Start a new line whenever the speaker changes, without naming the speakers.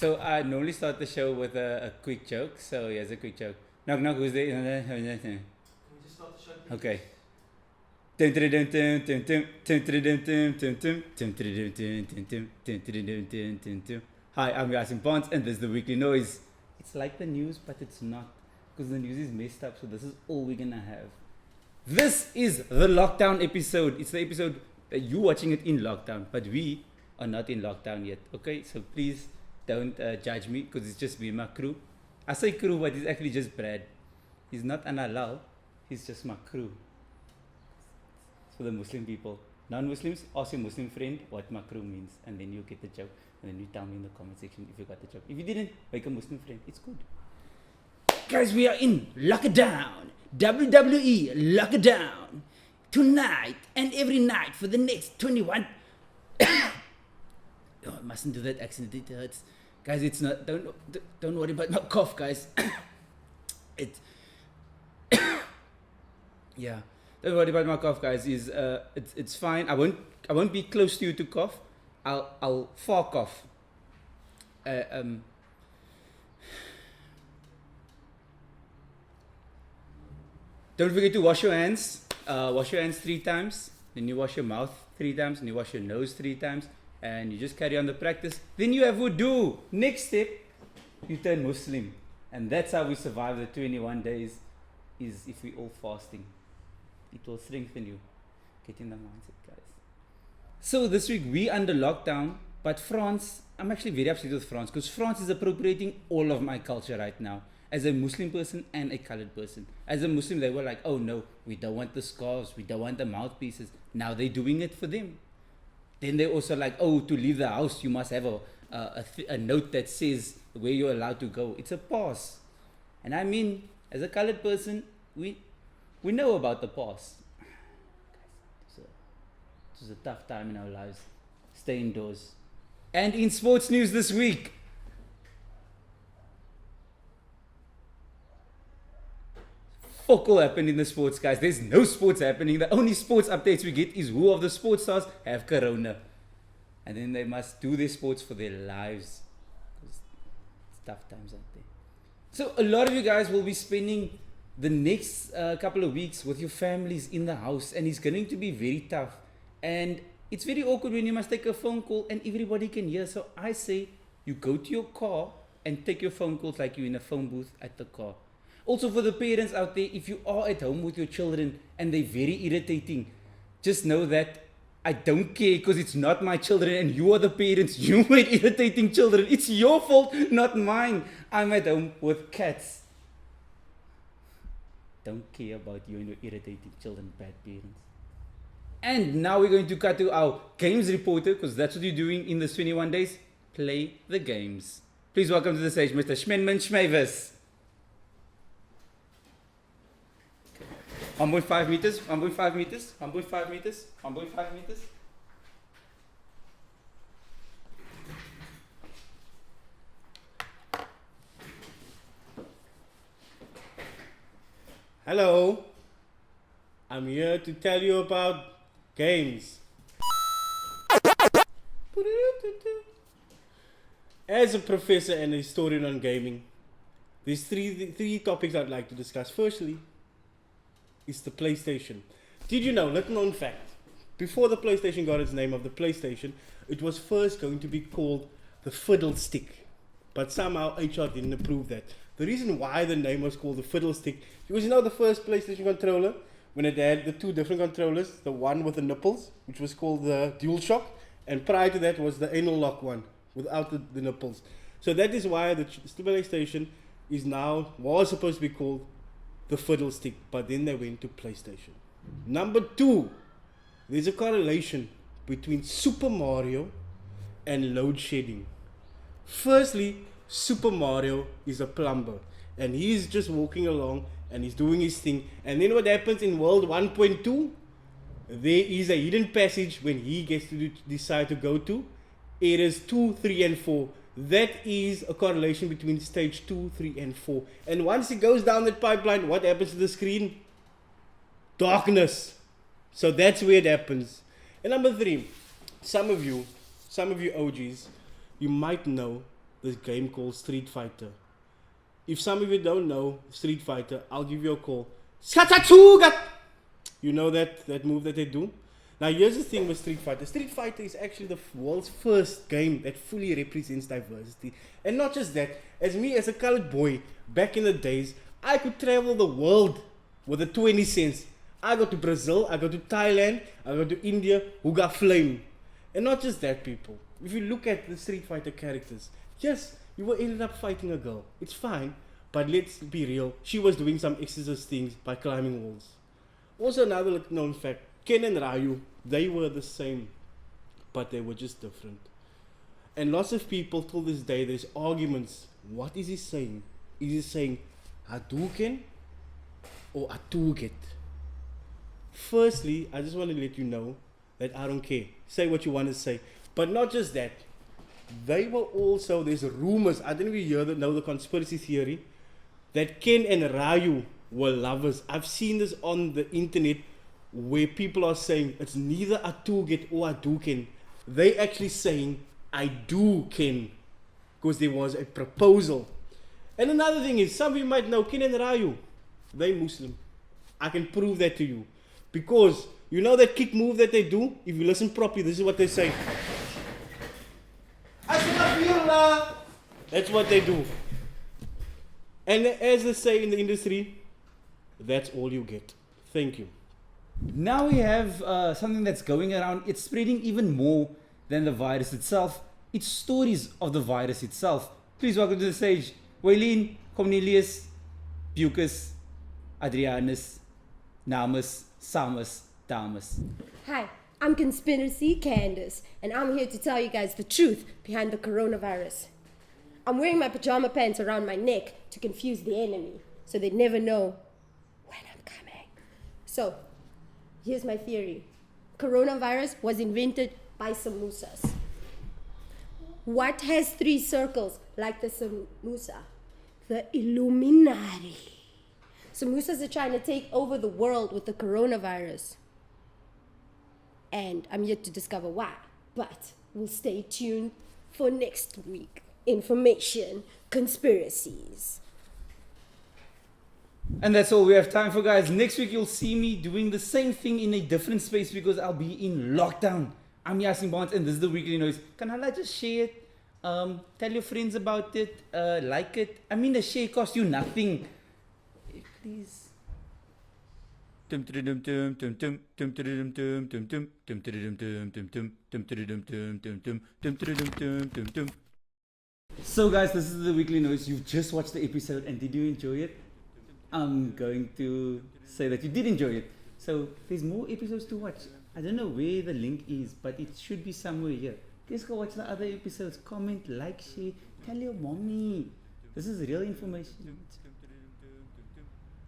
So I normally start the show with a quick joke. So here's a quick joke. Knock knock. Who's there?
Can we just start the show, please?
Okay. Hi, I'm Yaaseen Bonds, and this is the weekly noise. It's like the news, but it's not, because the news is messed up. So this is all we're gonna have. This is the lockdown episode. It's the episode that you watching it in lockdown, but we are not in lockdown yet. Okay, so please don't judge me, because it's just me and my crew. I say crew, but it's actually just Brad. He's not an halal. He's just my crew. For the Muslim people. Non-Muslims, ask your Muslim friend what my crew means, and then you get the joke, and then you tell me in the comment section if you got the joke. If you didn't, make a Muslim friend. It's good. Guys, we are in lockdown. WWE lockdown. Tonight and every night for the next 21. Oh, I mustn't do that accent. It hurts. Guys, it's not. Don't worry about my cough, guys. Yeah. Don't worry about my cough, guys. It's fine. I won't be close to you to cough. I'll far cough. Don't forget to wash your hands. Wash your hands 3 times. Then you wash your mouth 3 times. And you wash your nose 3 times. And you just carry on the practice. Then you have wudu. Next step, you turn Muslim. And that's how we survive the 21 days. Is if we all fasting. It will strengthen you. Get in the mindset, guys. So this week we under lockdown, but France, I'm actually very upset with France because France is appropriating all of my culture right now. As a Muslim person and a colored person. As a Muslim, they were like, oh no, we don't want the scarves, we don't want the mouthpieces. Now they're doing it for them. Then they're also like, oh, to leave the house, you must have a note that says where you're allowed to go. It's a pass. And I mean, as a colored person, we know about the past. It was a tough time in our lives. Stay indoors. And in sports news this week, fuck all happened in the sports, guys. There's no sports happening. The only sports updates we get is who of the sports stars have corona. And then they must do their sports for their lives. It's tough times out there. So a lot of you guys will be spending the next couple of weeks with your families in the house, and it's going to be very tough, and it's very awkward when you must take a phone call and everybody can hear. So I say you go to your car and take your phone calls like you're in a phone booth at the car. Also for the parents out there, if you are at home with your children and they're very irritating, just know that I don't care, because it's not my children and you are the parents. You made irritating children. It's your fault, not mine. I'm at home with cats. Don't care about you and your irritating children, bad parents. And now we're going to cut to our games reporter, because that's what you're doing in the 21 days. Play the games. Please welcome to the stage, Mr. Schmenman Schmavis. 1.5 meters, 1.5 meters, 1.5 meters, 1.5 meters.
Hello, I'm here to tell you about games. As a professor and a historian on gaming, there's three topics I'd like to discuss. Firstly, is the PlayStation. Did you know, little known fact, before the PlayStation got its name of the PlayStation, it was first going to be called the Fiddlestick. But somehow HR didn't approve that. The reason why the name was called the Fiddlestick, because you know the first PlayStation controller, when it had the 2 different controllers, the one with the nipples, which was called the DualShock, and prior to that was the anal lock one, without the nipples. So that is why the PlayStation was supposed to be called the Fiddlestick, but then they went to PlayStation. Number 2, there's a correlation between Super Mario and load shedding. Firstly, Super Mario is a plumber, and he's just walking along and he's doing his thing, and then what happens in World 1.2, there is a hidden passage when he gets to decide to go to areas 2, 3 and 4. That is a correlation between stage 2, 3 and 4. And once it goes down that pipeline, what happens to the screen? Darkness. So that's where it happens. And number 3, some of you OGs, you might know this game called Street Fighter. If some of you don't know Street Fighter, I'll give you a call. Skatatsugat! You know that move that they do? Now here's the thing with Street Fighter. Street Fighter is actually the world's first game that fully represents diversity. And not just that, as me as a colored boy, back in the days, I could travel the world with a 20 cents. I go to Brazil, I go to Thailand, I go to India, who got flame. And not just that, people. If you look at the Street Fighter characters, yes, you will end up fighting a girl. It's fine, but let's be real. She was doing some exorcist things by climbing walls. Also, another known fact, Ken and Ryu, they were the same, but they were just different. And lots of people till this day, there's arguments. What is he saying? Is he saying Hadouken or Atuget? Firstly, I just want to let you know that I don't care. Say what you want to say. But not just that. They were also, there's rumors, I don't even know the conspiracy theory, that Ken and Ryu were lovers. I've seen this on the internet where people are saying it's neither Atuget or Hadouken. They actually saying, I do Ken. Because there was a proposal. And another thing is, some of you might know Ken and Ryu. They Muslim. I can prove that to you. Because you know that kick move that they do? If you listen properly, this is what they say. That's what they do. And as they say in the industry, that's all you get. Thank you.
Now we have something that's going around. It's spreading even more than the virus itself. It's stories of the virus itself. Please welcome to the stage Waylene, Cornelius, Beukes, Adrianus, Namus, Samus, Damus.
Hi, I'm Conspiracy Candace, and I'm here to tell you guys the truth behind the coronavirus. I'm wearing my pajama pants around my neck to confuse the enemy, so they never know when I'm coming. So, here's my theory. Coronavirus was invented by samosas. What has 3 circles like the samosa? The Illuminati. Samosas are trying to take over the world with the coronavirus. And I'm yet to discover why. But we'll stay tuned for next week. Information, conspiracies.
And that's all we have time for, guys. Next week you'll see me doing the same thing in a different space because I'll be in lockdown. I'm Yaaseen and this is the Weekly Noise. Can I just share it? Tell your friends about it. Like it. I mean, the share costs you nothing. Please. So guys, this is the Weekly Noise. You've just watched the episode and did you enjoy it? I'm going to say that you did enjoy it. So there's more episodes to watch. I don't know where the link is, but it should be somewhere here. Please go watch the other episodes. Comment, like, share, tell your mommy. This is real information.